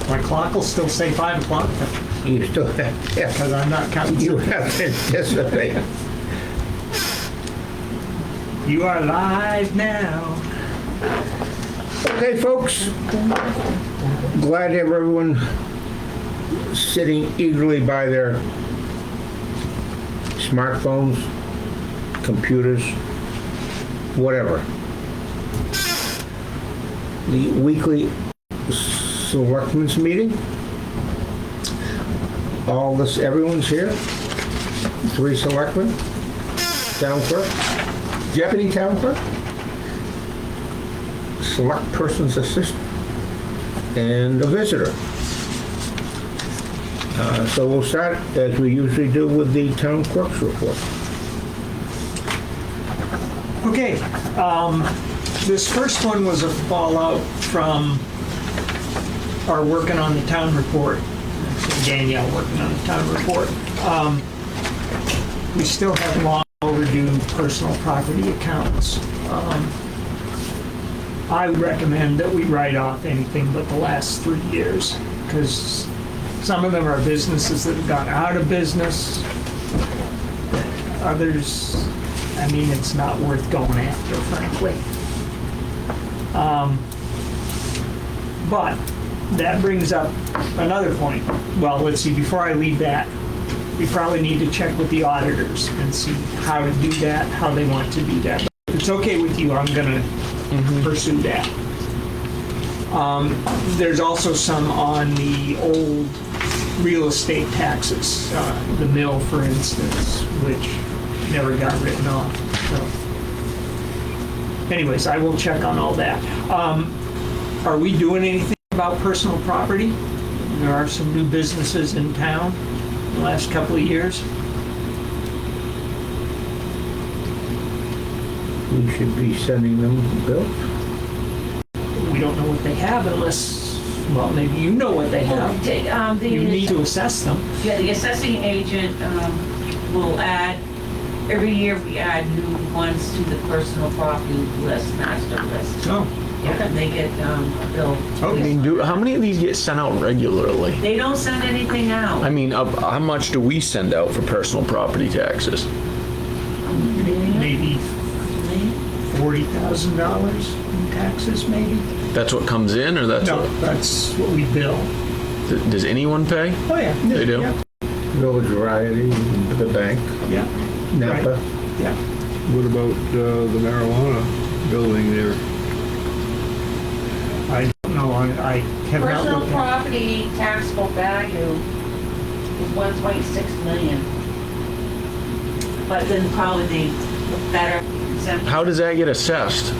My clock will still say 5 o'clock You still have, yeah, because I'm not counting. you have to anticipate. You are live now. Okay, folks. Glad to have everyone sitting eagerly by their smartphones, computers, whatever. The weekly selectmen's meeting. Everyone's here. 3 selectmen, town clerk, deputy town clerk, select person's assistant, and a visitor. So we'll start, as we usually do, with the town clerk's report. Okay, this first one was a fallout from our working on the town report. Danielle working on the town report. We still have long overdue personal property accounts. I would recommend that we write off anything but the last 3 years, because some of them are businesses that have gone out of business. Others, I mean, it's not worth going after, frankly. But that brings up another point. Well, let's see, before I leave that, we probably need to check with the auditors and see how to do that, how they want to do that. But if it's okay with you, I'm gonna pursue that. There's also some on the old real estate taxes, the mill, for instance, which never got written off. So, anyways, I will check on all that. Are we doing anything about personal property? There are some new businesses in town in the last couple of years. We should be sending them bills. We don't know what they have unless, well, maybe you know what they have. You need to assess them. Yeah, the assessing agent will add, every year we add new ones to the personal property list, master list. Oh, Yeah, okay. they get a bill. I mean, how many of these get sent out regularly? They don't send anything out. I mean, how much do we send out for personal property taxes? Maybe $40,000 in taxes, maybe? That's what comes in, or that's No, what? that's what we bill. Does anyone pay? Oh, yeah. They do? Yeah. Village Variety, the bank, Yeah. Napa. Right. Yeah. What about the marijuana building there? I don't know, I have not Personal looked at. property taxable value is 1.6 million. But then probably the better exemption. How does that get assessed?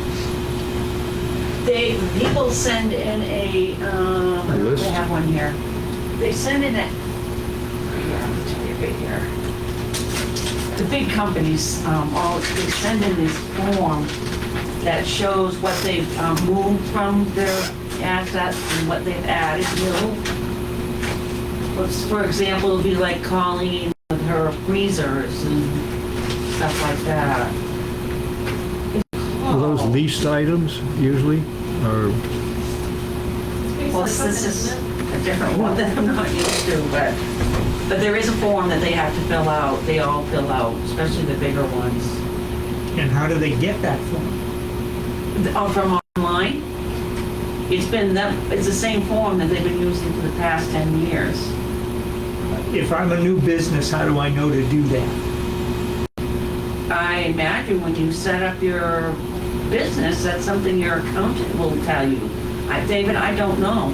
People send in list? they have one here. They send in a, here, I'll tell you right here. The big companies, they send in this form that shows what they've moved from their assets and what they've added new. For example, it'll be like Colleen with her freezers and stuff like that. Are those leased items usually, or? Well, this is a different one that I'm not used to, but there is a form that they have to fill out. They all fill out, especially the bigger ones. And how do they get that form? From online. It's the same form that they've been using for the past 10 years. If I'm a new business, how do I know to do that? I imagine when you set up your business, that's something your accountant will tell you. David, I don't know.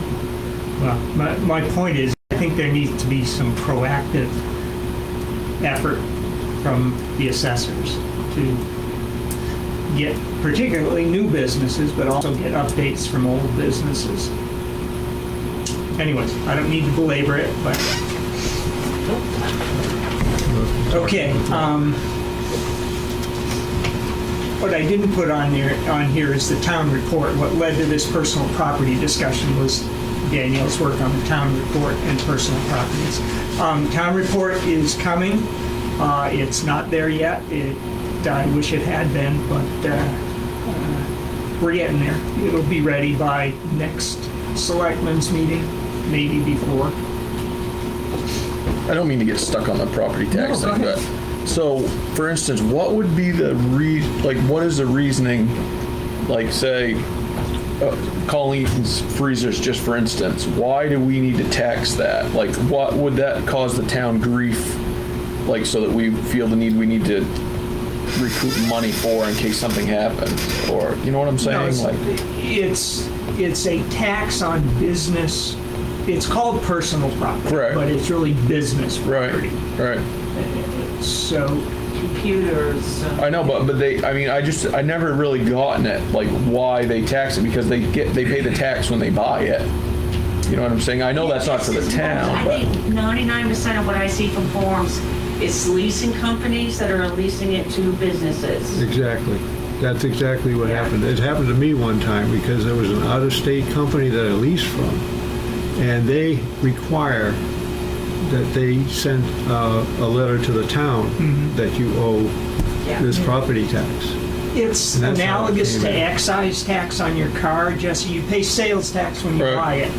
Well, my point is, I think there needs to be some proactive effort from the assessors to get particularly new businesses, but also get updates from old businesses. Anyways, I don't need to belabor it, but. Okay. What I didn't put on here is the town report. What led to this personal property discussion was Danielle's work on the town report and personal properties. Town report is coming. It's not there yet. I wish it had been, but we're getting there. It'll be ready by next selectmen's meeting. maybe before. I don't mean to get stuck on the property tax No, go thing, ahead. but, so, for instance, what would be the what is the reasoning, like, say, Colleen's freezers, just for instance, why do we need to tax that? Like, what would that cause the town grief, like, so that we feel the need, we need to recoup money for in case something happens? Or, you know what I'm No, saying? it's a tax on business. It's called personal property, Correct. but it's really business property. Right. So Computers. I know, but I never really gotten it, like, why they tax it, because they pay the tax when they buy it. You know what I'm saying? I know that's not for the town, I but, think 99% of what I see from forums is leasing companies that are leasing it to businesses. Exactly. That's exactly what happened. It happened to me one time because there was an out-of-state company that I leased from, and they require that they send a letter to the town that you owe Yeah. this property tax. it's And that's how it analogous came to in. excise tax on your car, Jesse. You pay sales tax when you Right. buy it,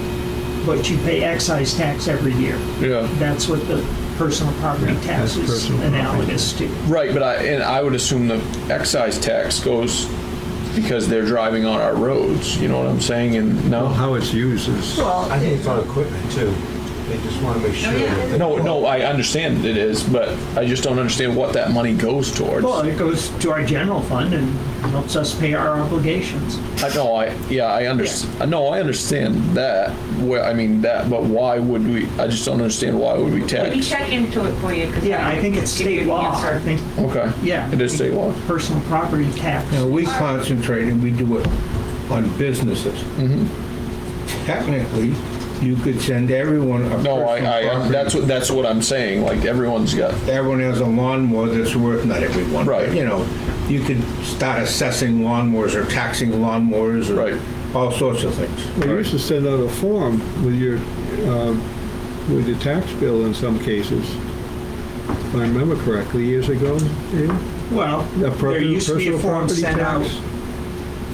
but you pay excise tax every year. yeah. That's what the personal property Yeah, tax that's is personal property. analogous to. Right, but I would assume the excise tax goes because they're driving on our roads, you know what I'm saying? And Well, no? how it's used is, Well, I think it's on equipment too. They just want to make sure that. No, I understand it is, but I just don't understand what that money goes towards. well, it goes to our general fund and helps us pay our obligations. I understand that. But why would we? I just don't understand why would we Let me tax? check into it for you. 'Cause Yeah, I think it's give you state the law. answer. I think, Okay. yeah. It is state law. Personal property tax. We concentrate and we do it on businesses. Technically, you could send everyone a No, personal property. that's what I'm saying. Like, everyone's got. Everyone has a lawnmower that's worth, not everyone. Right. But, you could start assessing lawnmowers or taxing lawnmowers or Right. all sorts of things. we used to send out a form with your tax bill in some cases, if I remember correctly, years ago. Yeah? Well, A there used to be a personal form property sent out tax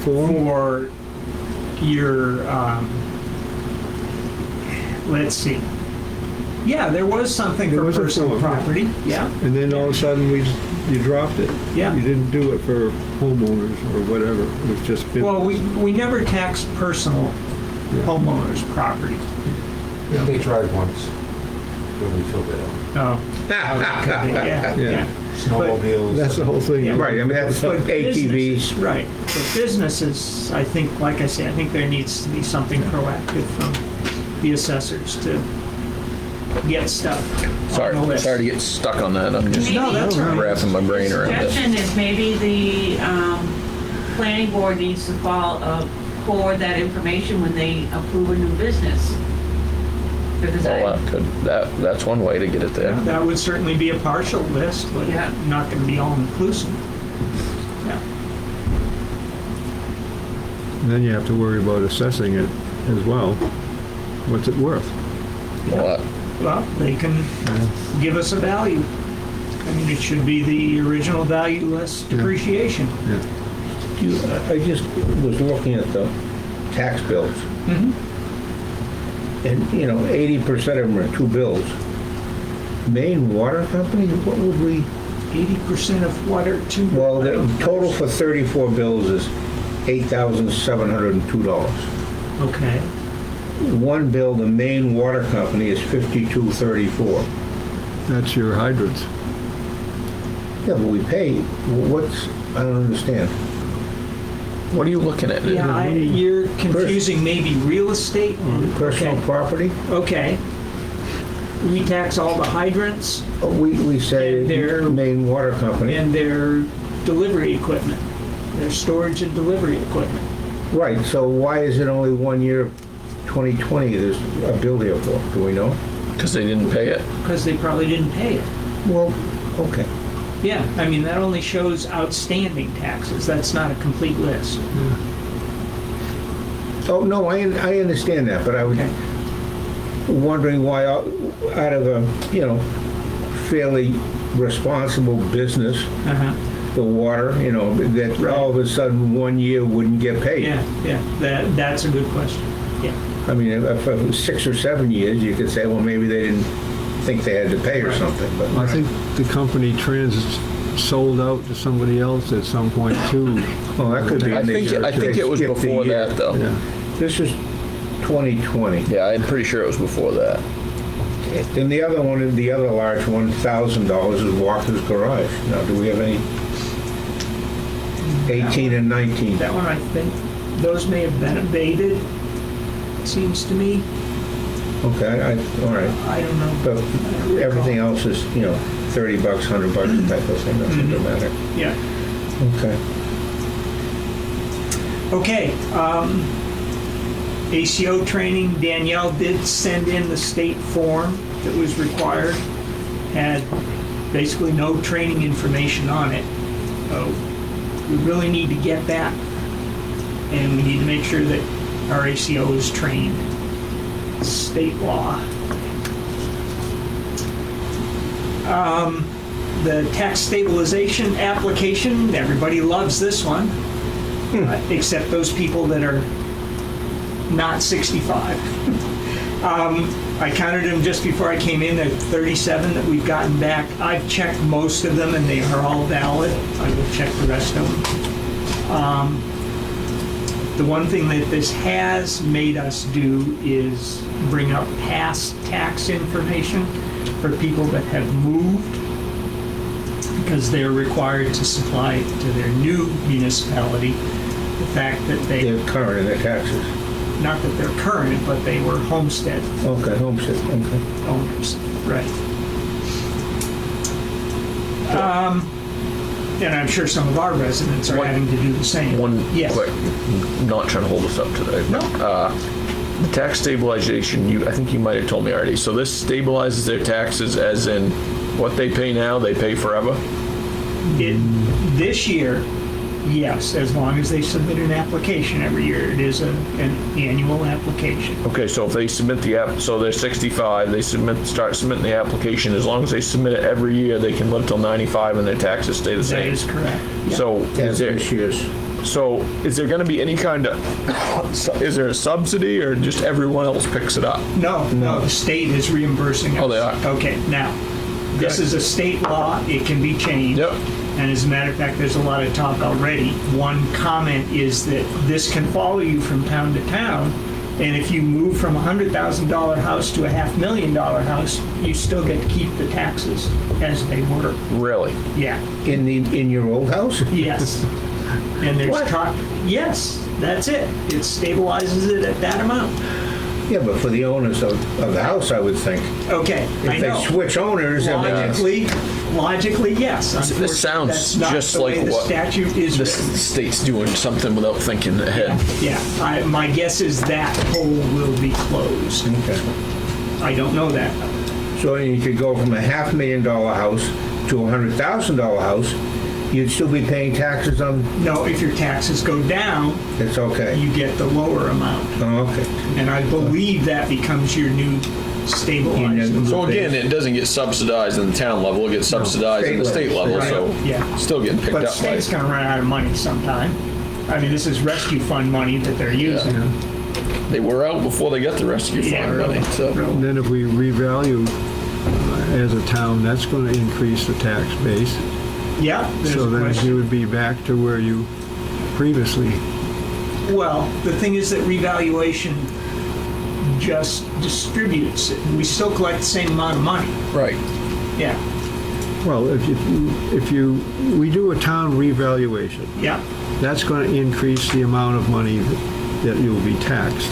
form. for your, let's see. Yeah, there was something There for was a personal form, yeah. property. Yeah, And then all of a sudden, you dropped it. Yeah. You didn't do it for homeowners or whatever. It was just business. well, we never taxed personal homeowners' property. They tried once when we filled it out. Oh. Yeah, Yeah. yeah. Snowmobiles. That's the whole thing. Yeah. Right, I mean, that's But ATVs. businesses, right. For businesses, I think, like I said, I think there needs to be something proactive from the assessors to get stuff on the list. Sorry to get stuck on that. I'm just No, that's all right. wrapping my brain around it. Suggestion is maybe the planning board needs to forward that information when they approve a new business. Because Well, that's one way to get it there. That would certainly be a partial list, but Yeah. not going to be all inclusive. Yeah. And then you have to worry about assessing it as well. What's it worth? Well, Well, they can give us a value. I mean, it should be the original value less depreciation. I just was looking at the tax bills. And, 80% of them are two bills. Maine Water Company, what would we, 80% of what are two. well, the total for 34 bills is $8,702. Okay. One bill, the Maine Water Company, is $52.34. That's your hydrants. Yeah, but we pay, I don't understand. what are you looking at? Yeah, you're confusing maybe real estate and Personal okay. property, Okay. We tax all the hydrants we say And they're- Maine Water Company. and their delivery equipment, their storage and delivery equipment. Right, so why is it only 1 year, 2020, there's a bill there for, do we know? Because they didn't pay it. Because they probably didn't pay it. Well, okay. Yeah, I mean, that only shows outstanding taxes. That's not a complete list. Oh, no, I understand that, but I was Okay. wondering why, out of a, fairly responsible business, Uh-huh. the water, that all of a sudden 1 year wouldn't get paid. Yeah, that's a good question. Yeah. I mean, if it was 6 or 7 years, you could say, well, maybe they didn't think they had to pay or something, but. I think the company sold out to somebody else at some point too. Well, that could be. I think it was Skip the before year. that, though. Yeah. This is 2020. Yeah, I'm pretty sure it was before that. Then the other one, the other large one, $1,000 is Walker's Garage. Now, do we have any? 18 and 19. That one, I think, those may have been abated, it seems to me. Okay, all right. I don't know. But everything else is, $30, $100 type of thing. Doesn't matter. Yeah. Okay. Okay, ACO training, Danielle did send in the state form that was required, had basically no training information on it. So we really need to get that, and we need to make sure that our ACO is trained. State law. The tax stabilization application, everybody loves this one. Except those people that are not 65. I counted them just before I came in, at 37 that we've gotten back. I've checked most of them and they are all valid. I will check the rest of them. The one thing that this has made us do is bring up past tax information for people that have moved, because they're required to supply to their new municipality the fact that They're current in their taxes. not that they're current, but they were homestead Okay, homestead, okay. owners, right. And I'm sure some of our residents are having to do the same. One Yes. quick, not trying to hold us up today. No. The tax stabilization, I think you might have told me already. So this stabilizes their taxes as in what they pay now, they pay forever? This year, yes, as long as they submit an application every year. It is an annual application. Okay, so if they submit the app, so they're 65, they start submitting the application, as long as they submit it every year, they can live till 95 and their taxes stay the That same. is correct. Yeah. So As this year's. So is there going to be any kind of, is there a subsidy or just everyone else picks it up? No, the state is reimbursing us. Oh, they are? Okay, now, this is a state law. It can be changed. Yep. And as a matter of fact, there's a lot of talk already. One comment is that this can follow you from town to town, and if you move from a $100,000 house to a $500,000 house, you still get to keep the taxes as they were. Really? Yeah, In your old house? yes. And there's What? talk, yes, that's it. It stabilizes it at that amount. Yeah, but for the owners of the house, I would think. Okay, I If they know. switch owners, I mean, it's- Logically, yes. This sounds That's not just the way like the what statute is the written. state's doing something without thinking ahead. Yeah, my guess is that hole will be closed. Okay. I don't know that. So you could go from a $500,000 house to a $100,000 house, you'd still be paying taxes on, No, if your taxes go down, it's okay. you get the lower amount. Oh, okay. And I believe that becomes your new stabilizer. So again, it doesn't get subsidized in the town level, it gets subsidized in the state level, so Yeah. still getting picked But up by. state's gonna run out of money sometime. I mean, this is rescue fund money that they're using. They were out before they got the rescue Yeah, fund really, money, so. really. And then if we revalue as a town, that's going to increase the tax base. Yeah, there's So a then question. you would be back to where you previously. Well, the thing is that revaluation just distributes it. We still collect the same amount of money. Right. Yeah, Well, we do a town revaluation. yeah, That's going to increase the amount of money that you'll be taxed.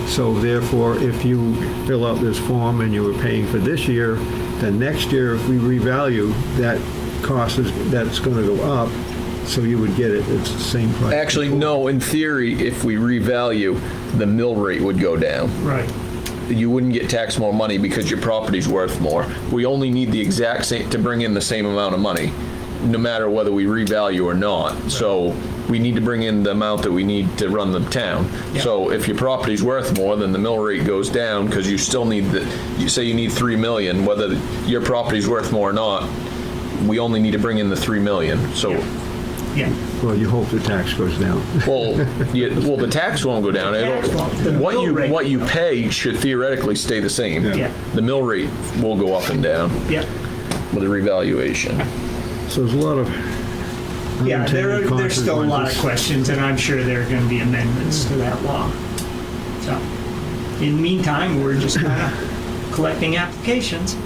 So therefore, if you fill out this form and you were paying for this year, then next year, if we revalue, that that's going to go up, so you would get it at the same price. Actually, no, in theory, if we revalue, the mill rate would go down. right. You wouldn't get taxed more money because your property's worth more. We only need the exact same, to bring in the same amount of money, no matter whether we revalue or not. So we need to bring in the amount that we need to run the town. Yeah. So if your property's worth more, then the mill rate goes down because you still need you say you need 3 million, whether your property's worth more or not, we only need to bring in the 3 million. So Yeah. Well, you hope the tax goes down. Well, the tax won't go down. Tax won't. The mill rate What you will. pay should theoretically stay the same. Yeah. Yeah, The mill rate will go up and down yeah. with a revaluation. So there's a lot of Yeah, unintended there's still a lot of consequences. questions, and I'm sure there are going to be amendments to that law. So, in the meantime, we're just kind of collecting applications.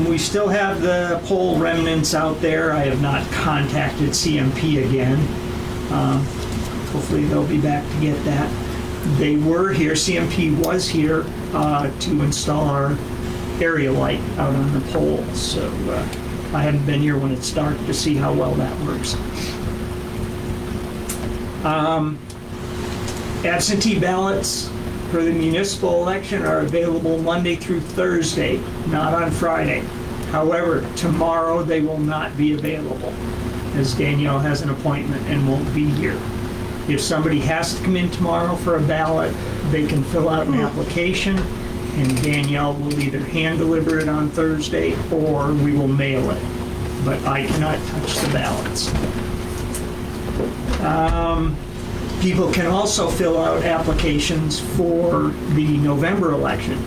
We still have the pole remnants out there. I have not contacted CMP again. Hopefully they'll be back to get that. They were here, CMP was here to install our area light out on the poles. So I haven't been here when it's dark to see how well that works. Absentee ballots for the municipal election are available Monday through Thursday, not on Friday. However, tomorrow they will not be available, as Danielle has an appointment and won't be here. If somebody has to come in tomorrow for a ballot, they can fill out an application, and Danielle will either hand deliver it on Thursday or we will mail it. But I cannot touch the ballots. People can also fill out applications for the November election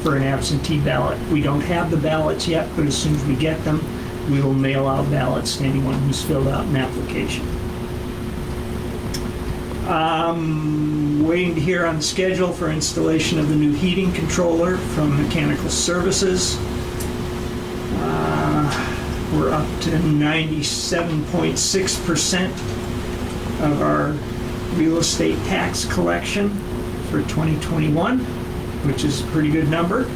for an absentee ballot. We don't have the ballots yet, but as soon as we get them, we will mail out ballots to anyone who's filled out an application. Waiting to hear on the schedule for installation of the new heating controller from Mechanical Services. We're up to 97.6% of our real estate tax collection for 2021, which is a pretty good number.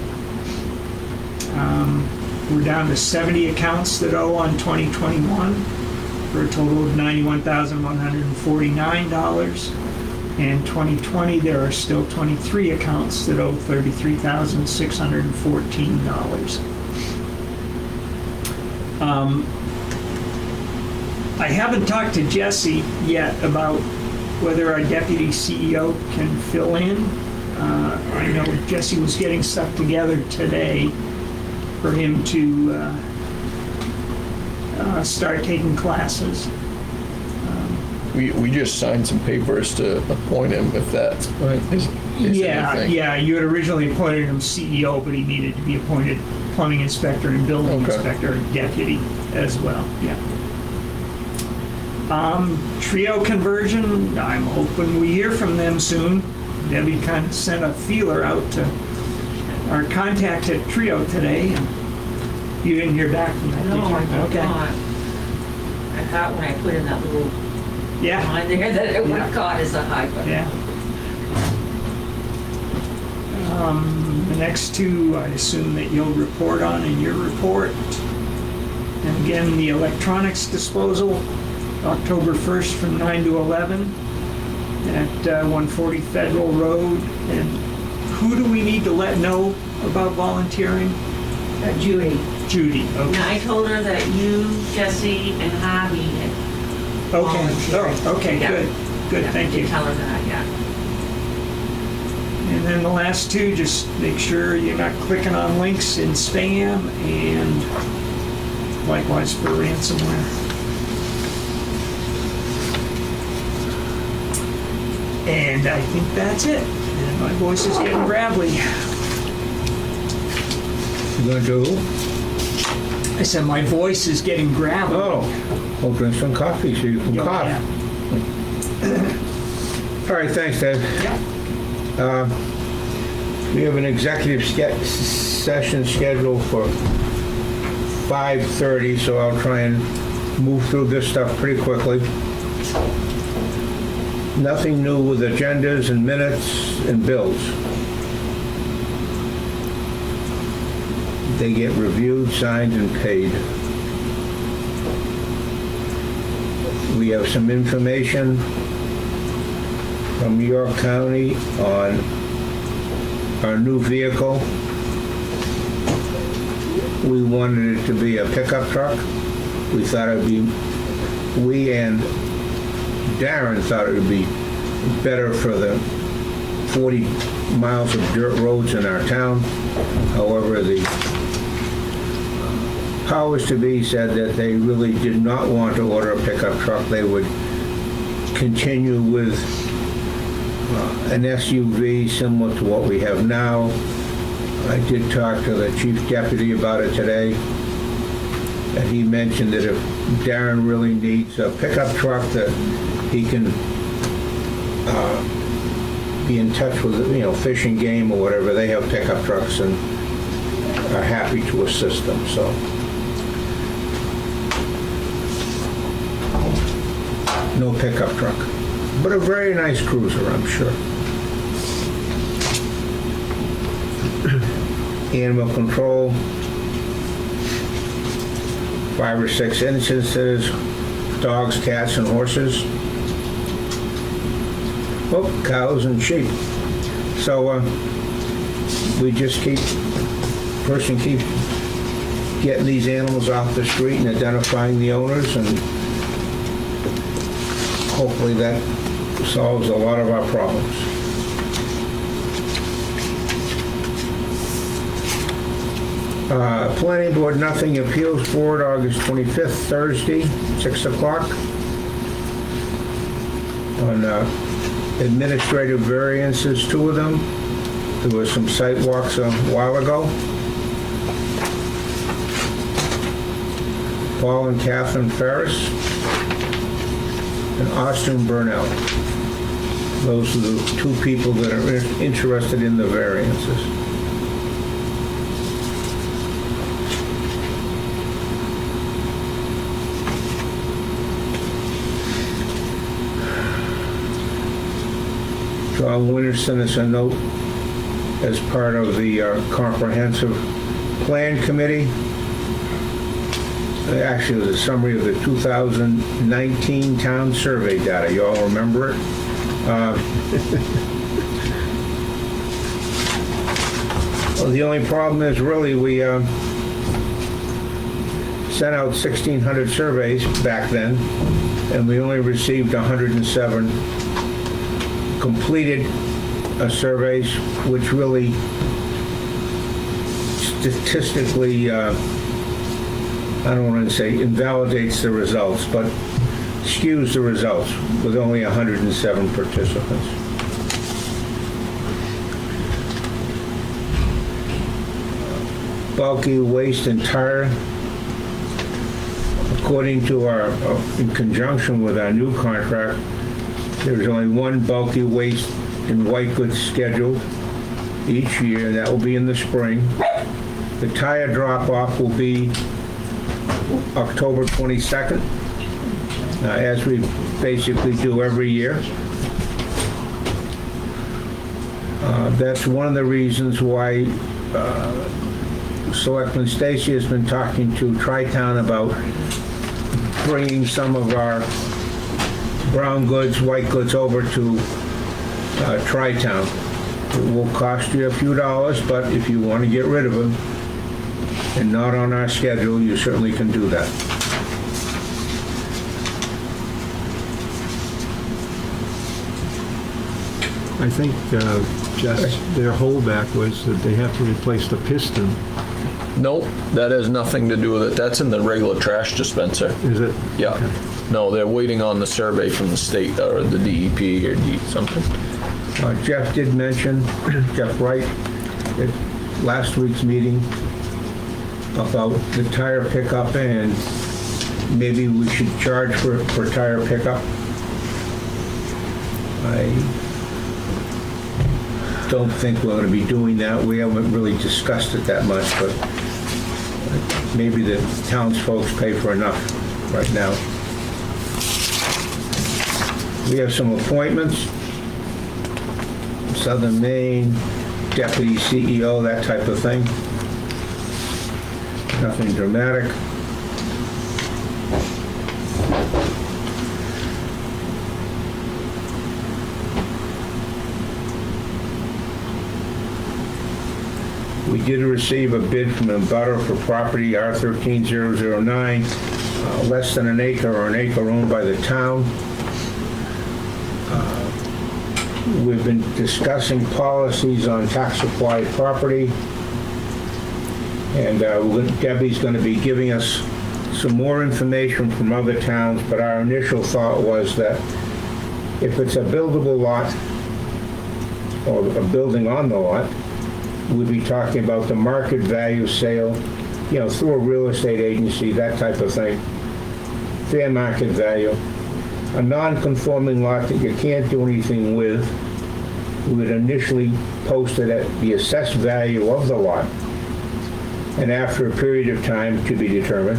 We're down to 70 accounts that owe on 2021 for a total of $91,149. And 2020, there are still 23 accounts that owe $33,614. I haven't talked to Jesse yet about whether our deputy CEO can fill in. I know Jesse was getting stuff together today for him to start taking classes. We just signed some papers to appoint him, if that's is Yeah, anything. yeah, you had originally appointed him CEO, but he needed to be appointed plumbing inspector and building Okay. inspector deputy as well, yeah. Trio conversion, I'm hoping we hear from them soon. Debbie kind of sent a feeler out to our contact at Trio today, and you didn't hear back from that, did you? No, I did Okay. not. I thought when I put in that little Yeah, line there that it would have caught as a high, but yeah. The next two, I assume that you'll report on in your report. And again, the electronics disposal, October 1st from 9 to 11 at 140 Federal Road. And who do we need to let know about volunteering? Judy. Judy, And okay. I told her that you, Jesse, and Javi had Okay, volunteered. oh, okay, Yeah. good, good, Yeah, thank you. Tell her that, yeah. And then the last two, just make sure you're not clicking on links in spam, and likewise for ransomware. And I think that's it. And my voice is getting gravelly. You gonna do who? I said my voice is getting gravelly. Oh, we'll drink some coffee so you can Yeah, cough. yeah. All right, thanks, Dave. Yeah. We have an executive session scheduled for 5:30, so I'll try and move through this stuff pretty quickly. Nothing new with agendas and minutes and bills. They get reviewed, signed, and paid. We have some information from York County on our new vehicle. We wanted it to be a pickup truck. We thought it would be, we and Darren thought it would be better for the 40 miles of dirt roads in our town. However, the powers to be said that they really did not want to order a pickup truck. They would continue with an SUV similar to what we have now. I did talk to the chief deputy about it today, and he mentioned that if Darren really needs a pickup truck, that he can be in touch with, Fish and Game or whatever. They have pickup trucks and are happy to assist them, so. No pickup truck, but a very nice cruiser, I'm sure. Animal control, 5 or 6 instances, dogs, cats, and horses. Oh, cows and sheep. So we just keep getting these animals off the street and identifying the owners, and hopefully that solves a lot of our problems. Planning Board, nothing. Appeals Board, August 25th, Thursday, 6 o'clock. On administrative variances, 2 of them. There was some site walks a while ago. Paul and Catherine Ferris and Austin Burnell. Those are the 2 people that are interested in the variances. John Winter sent us a note as part of the comprehensive plan committee. Actually, it was a summary of the 2019 town survey data. You all remember it? Well, the only problem is really we sent out 1,600 surveys back then, and we only received 107 completed surveys, which really statistically, I don't want to say invalidates the results, but skews the results with only 107 participants. Bulky waste and tire. According to in conjunction with our new contract, there's only one bulky waste and white goods scheduled each year, and that will be in the spring. The tire drop-off will be October 22nd, as we basically do every year. That's one of the reasons why Selectman Stacy has been talking to Tri-Town about bringing some of our brown goods, white goods over to Tri-Town. It will cost you a few dollars, but if you want to get rid of them and not on our schedule, you certainly can do that. I think, Jess, their holdback was that they have to replace the piston. Nope, that has nothing to do with it. That's in the regular trash dispenser. Is it? Yeah. Okay. No, they're waiting on the survey from the state or the DEP or something. Jeff did mention, Jeff Wright, at last week's meeting about the tire pickup, and maybe we should charge for tire pickup. I don't think we're going to be doing that. We haven't really discussed it that much, but maybe the townsfolk pay for enough right now. We have some appointments. Southern Maine, Deputy CEO, that type of thing. Nothing dramatic. We did receive a bid from a butter for property R13009, less than an acre or an acre owned by the town. We've been discussing policies on tax acquired property. And Debbie's going to be giving us some more information from other towns, but our initial thought was that if it's a buildable lot or a building on the lot, we'd be talking about the market value sale, through a real estate agency, that type of thing. Fair market value. A non-conforming lot that you can't do anything with, we would initially post it at the assessed value of the lot. And after a period of time to be determined,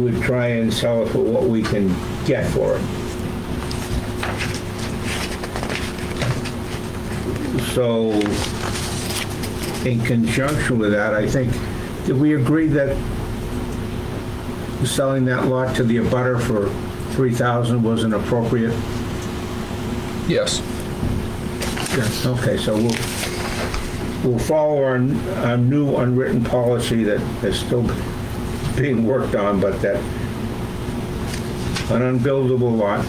we'd try and sell it for what we can get for it. So, in conjunction with that, I think, did we agree that selling that lot to the abutter for $3,000 was inappropriate? Yes. Yes. Okay, so we'll follow our new unwritten policy that is still being worked on, but that an unbuildable lot,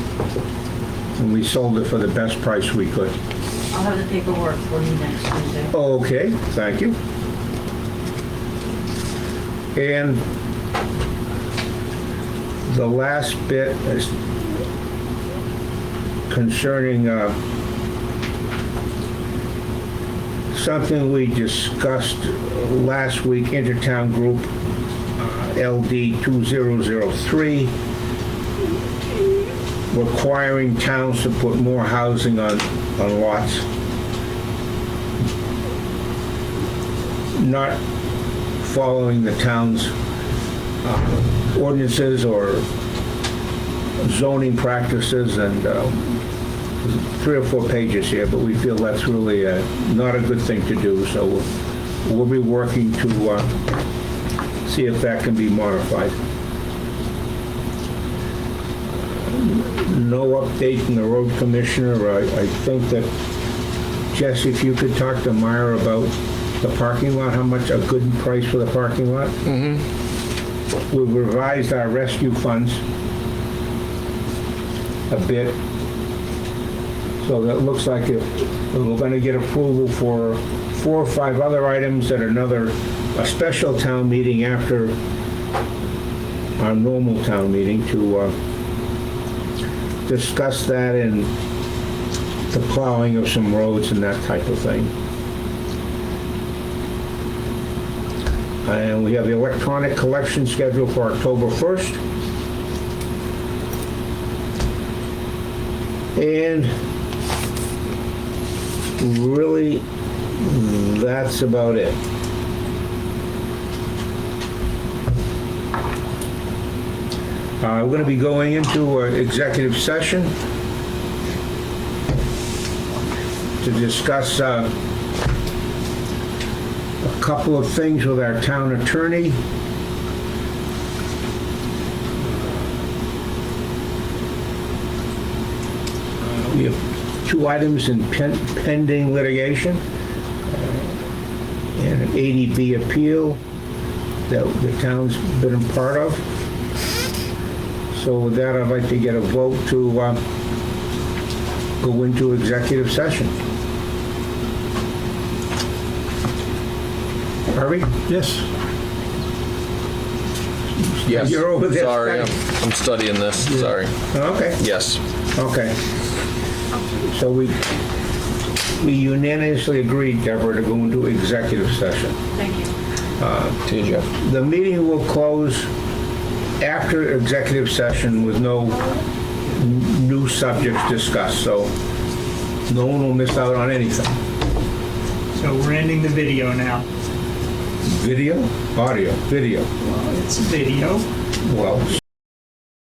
and we sold it for the best price we could. I'll have the paperwork for you next Tuesday. Okay, thank you. And the last bit is concerning something we discussed last week, Intertown Group LD 2003, requiring towns to put more housing on lots. Not following the town's ordinances or zoning practices, and 3 or 4 pages here, but we feel that's really not a good thing to do, so we'll be working to see if that can be modified. No update from the road commissioner. I think that, Jesse, if you could talk to Myra about the parking lot, how much a good price for the parking lot? Mm-hmm. We've revised our rescue funds a bit, so that looks like if we're going to get approval for 4 or 5 other items at a special town meeting after our normal town meeting to discuss that and the plowing of some roads and that type of thing. And we have the electronic collection scheduled for October 1st. And really, that's about it. We're going to be going into executive session to discuss a couple of things with our town attorney. We have 2 items in pending litigation and an 80B appeal that the town's been a part of. So with that, I'd like to get a vote to go into executive session. Harvey? Yes. Yes. You're over there Sorry, studying. I'm studying this. Sorry. Okay. Yes. Okay. So we unanimously agreed, Deborah, to go into executive session. Thank you. See you, Jeff. The meeting will close after executive session with no new subjects discussed, so no one will miss out on anything. So we're ending the video now. Video? Audio? Video. Well, it's video. Well,